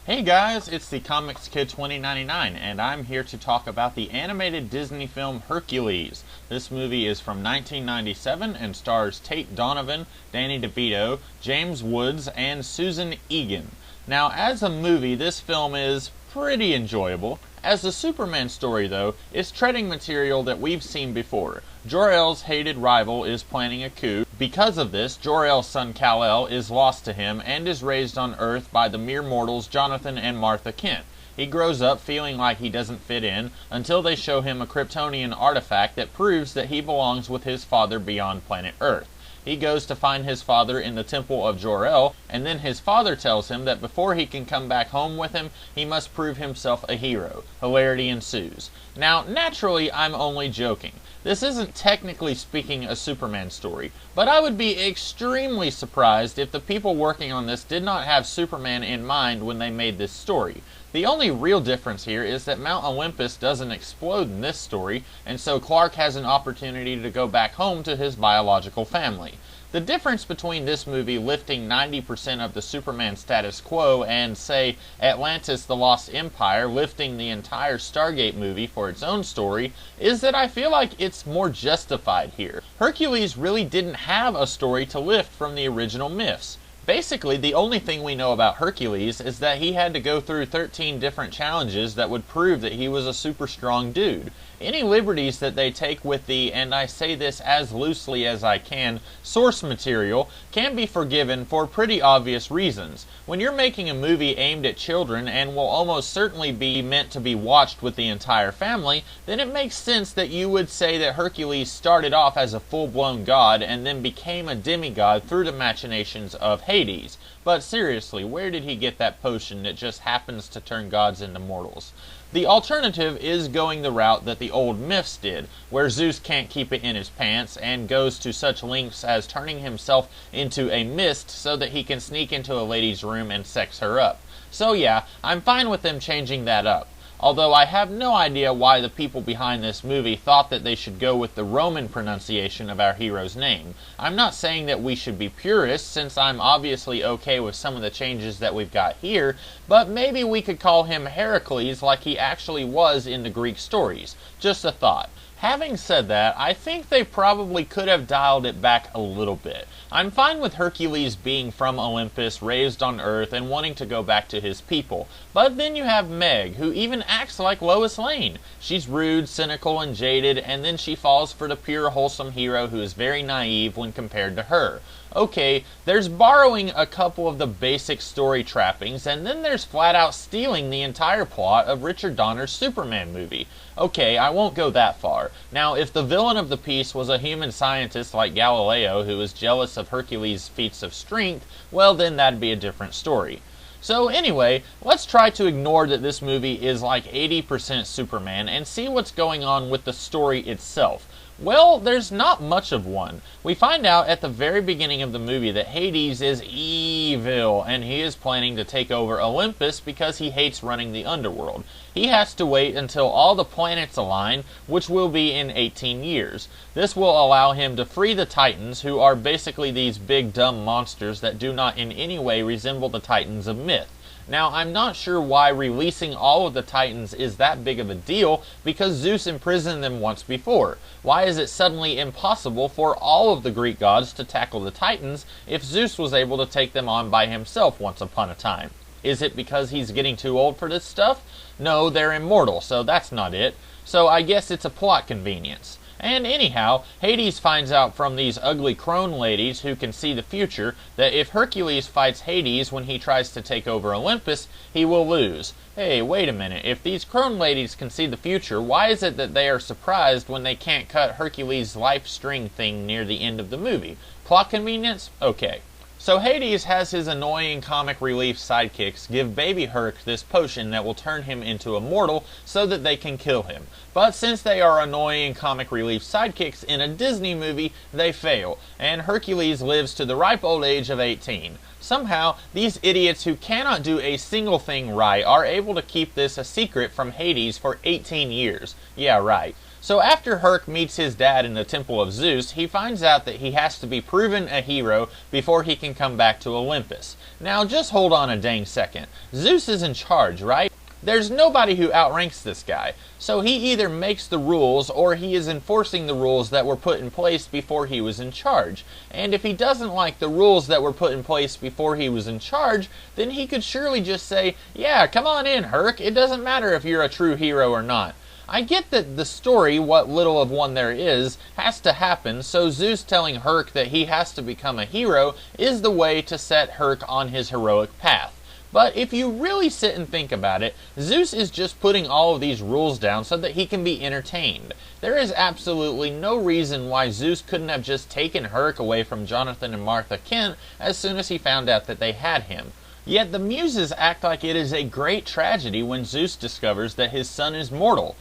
Hey guys, it's the Comics Kid 2099, and I'm here to talk about the animated Disney film Hercules. This movie is from 1997 and stars Tate Donovan, Danny DeVito, James Woods, and Susan Egan. Now, as a movie, this film is pretty enjoyable. As a Superman story, though, it's treading material that we've seen before. Jor-El's hated rival is planning a coup. Because of this, Jor-El's son Kal-El is lost to him and is raised on Earth by the mere mortals Jonathan and Martha Kent. He grows up feeling like he doesn't fit in until they show him a Kryptonian artifact that proves that he belongs with his father beyond planet Earth. He goes to find his father in the temple of Jor-El, and then his father tells him that before he can come back home with him, he must prove himself a hero. Hilarity ensues. Now, naturally, I'm only joking. This isn't technically speaking a Superman story, but I would be extremely surprised if the people working on this did not have Superman in mind when they made this story. The only real difference here is that Mount Olympus doesn't explode in this story, and so Clark has an opportunity to go back home to his biological family. The difference between this movie lifting 90% of the Superman status quo and, say, Atlantis the Lost Empire lifting the entire Stargate movie for its own story is that I feel like it's more justified here. Hercules really didn't have a story to lift from the original myths. Basically, the only thing we know about Hercules is that he had to go through 13 different challenges that would prove that he was a super strong dude. Any liberties that they take with the, and I say this as loosely as I can, source material can be forgiven for pretty obvious reasons. When you're making a movie aimed at children and will almost certainly be meant to be watched with the entire family, then it makes sense that you would say that Hercules started off as a full-blown god and then became a demigod through the machinations of Hades. But seriously, where did he get that potion that just happens to turn gods into mortals? The alternative is going the route that the old myths did, where Zeus can't keep it in his pants and goes to such lengths as turning himself into a mist so that he can sneak into a lady's room and sex her up. So yeah, I'm fine with them changing that up. Although I have no idea why the people behind this movie thought that they should go with the Roman pronunciation of our hero's name. I'm not saying that we should be purists, since I'm obviously okay with some of the changes that we've got here, but maybe we could call him Hercules like he actually was in the Greek stories. Just a thought. Having said that, I think they probably could have dialed it back a little bit. I'm fine with Hercules being from Olympus, raised on Earth, and wanting to go back to his people. But then you have Meg, who even acts like Lois Lane. She's rude, cynical, and jaded, and then she falls for the pure, wholesome hero who is very naive when compared to her. Okay, there's borrowing a couple of the basic story trappings, and then there's flat out stealing the entire plot of Richard Donner's Superman movie. Okay, I won't go that far. Now, if the villain of the piece was a human scientist like Galileo who is jealous of Hercules' feats of strength, well then that'd be a different story. So anyway, let's try to ignore that this movie is like 80% Superman and see what's going on with the story itself. Well, there's not much of one. We find out at the very beginning of the movie that Hades is evil, and he is planning to take over Olympus because he hates running the underworld. He has to wait until all the planets align, which will be in 18 years. This will allow him to free the Titans, who are basically these big dumb monsters that do not in any way resemble the Titans of myth. Now, I'm not sure why releasing all of the Titans is that big of a deal, because Zeus imprisoned them once before. Why is it suddenly impossible for all of the Greek gods to tackle the Titans if Zeus was able to take them on by himself once upon a time? Is it because he's getting too old for this stuff? No, they're immortal, so that's not it. So I guess it's a plot convenience. And anyhow, Hades finds out from these ugly crone ladies who can see the future that if Hercules fights Hades when he tries to take over Olympus, he will lose. Hey, wait a minute, if these crone ladies can see the future, why is it that they are surprised when they can't cut Hercules' life string thing near the end of the movie? Plot convenience? Okay. So Hades has his annoying comic relief sidekicks give baby Herc this potion that will turn him into a mortal so that they can kill him. But since they are annoying comic relief sidekicks in a Disney movie, they fail, and Hercules lives to the ripe old age of 18. Somehow, these idiots who cannot do a single thing right are able to keep this a secret from Hades for 18 years. Yeah, right. So after Herc meets his dad in the Temple of Zeus, he finds out that he has to be proven a hero before he can come back to Olympus. Now just hold on a dang second. Zeus is in charge, right? There's nobody who outranks this guy, so he either makes the rules or he is enforcing the rules that were put in place before he was in charge. And if he doesn't like the rules that were put in place before he was in charge, then he could surely just say, yeah, come on in, Herc, it doesn't matter if you're a true hero or not. I get that the story, what little of one there is, has to happen, so Zeus telling Herc that he has to become a hero is the way to set Herc on his heroic path. But if you really sit and think about it, Zeus is just putting all of these rules down so that he can be entertained. There is absolutely no reason why Zeus couldn't have just taken Herc away from Jonathan and Martha Kent as soon as he found out that they had him. Yet the Muses act like it is a great tragedy when Zeus discovers that his son is mortal.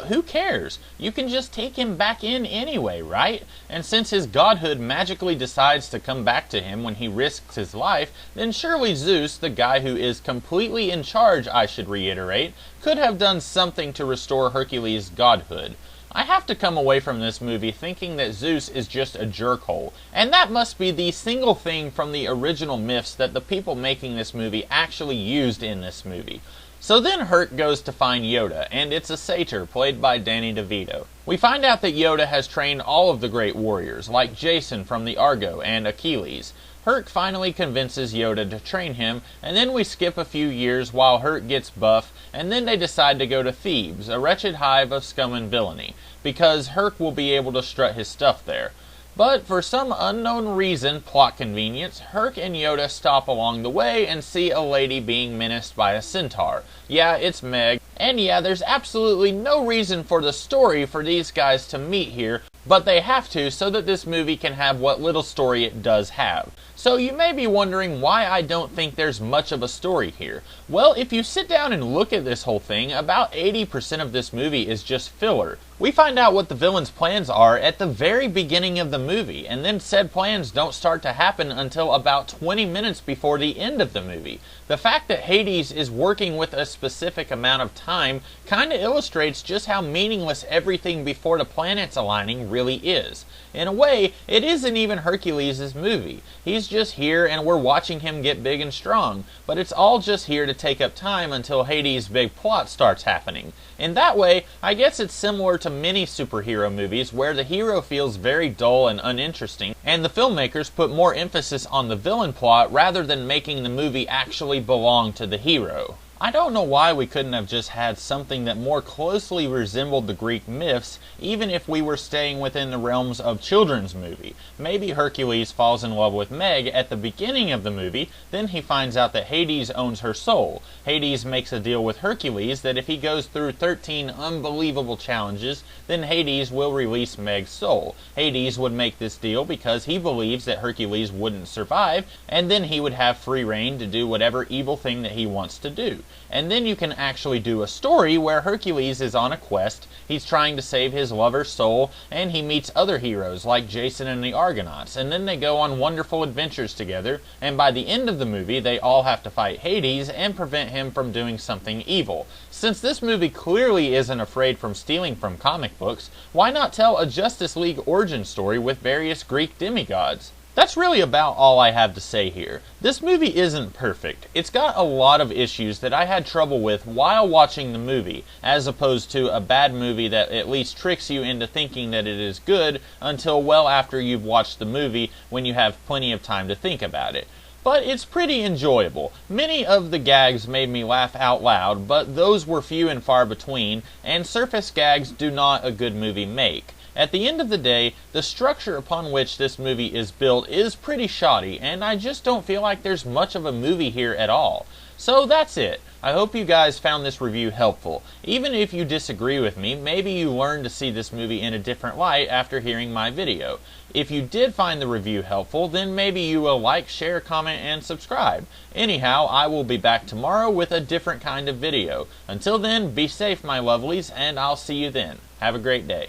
Who cares? You can just take him back in anyway, right? And since his godhood magically decides to come back to him when he risks his life, then surely Zeus, the guy who is completely in charge, I should reiterate, could have done something to restore Hercules' godhood. I have to come away from this movie thinking that Zeus is just a jerkhole, and that must be the single thing from the original myths that the people making this movie actually used in this movie. So then Herc goes to find Yoda, and it's a satyr played by Danny DeVito. We find out that Yoda has trained all of the great warriors, like Jason from the Argo and Achilles. Herc finally convinces Yoda to train him, and then we skip a few years while Herc gets buff, and then they decide to go to Thebes, a wretched hive of scum and villainy, because Herc will be able to strut his stuff there. But for some unknown reason, plot convenience, Herc and Yoda stop along the way and see a lady being menaced by a centaur. Yeah, it's Meg. And yeah, there's absolutely no reason for the story for these guys to meet here, but they have to so that this movie can have what little story it does have. So you may be wondering why I don't think there's much of a story here. Well, if you sit down and look at this whole thing, about 80% of this movie is just filler. We find out what the villain's plans are at the very beginning of the movie, and then said plans don't start to happen until about 20 minutes before the end of the movie. The fact that Hades is working with a specific amount of time kinda illustrates just how meaningless everything before the planets aligning really is. In a way, it isn't even Hercules' movie. He's just here and we're watching him get big and strong, but it's all just here to take up time until Hades' big plot starts happening. In that way, I guess it's similar to many superhero movies where the hero feels very dull and uninteresting, and the filmmakers put more emphasis on the villain plot rather than making the movie actually belong to the hero. I don't know why we couldn't have just had something that more closely resembled the Greek myths, even if we were staying within the realms of children's movie. Maybe Hercules falls in love with Meg at the beginning of the movie, then he finds out that Hades owns her soul. Hades makes a deal with Hercules that if he goes through 13 unbelievable challenges, then Hades will release Meg's soul. Hades would make this deal because he believes that Hercules wouldn't survive, and then he would have free reign to do whatever evil thing that he wants to do. And then you can actually do a story where Hercules is on a quest, he's trying to save his lover's soul, and he meets other heroes like Jason and the Argonauts, and then they go on wonderful adventures together, and by the end of the movie they all have to fight Hades and prevent him from doing something evil. Since this movie clearly isn't afraid from stealing from comic books, why not tell a Justice League origin story with various Greek demigods? That's really about all I have to say here. This movie isn't perfect. It's got a lot of issues that I had trouble with while watching the movie, as opposed to a bad movie that at least tricks you into thinking that it is good until well after you've watched the movie when you have plenty of time to think about it. But it's pretty enjoyable. Many of the gags made me laugh out loud, but those were few and far between, and surface gags do not a good movie make. At the end of the day, the structure upon which this movie is built is pretty shoddy, and I just don't feel like there's much of a movie here at all. So that's it. I hope you guys found this review helpful. Even if you disagree with me, maybe you learned to see this movie in a different light after hearing my video. If you did find the review helpful, then maybe you will like, share, comment, and subscribe. Anyhow, I will be back tomorrow with a different kind of video. Until then, be safe, my lovelies, and I'll see you then. Have a great day.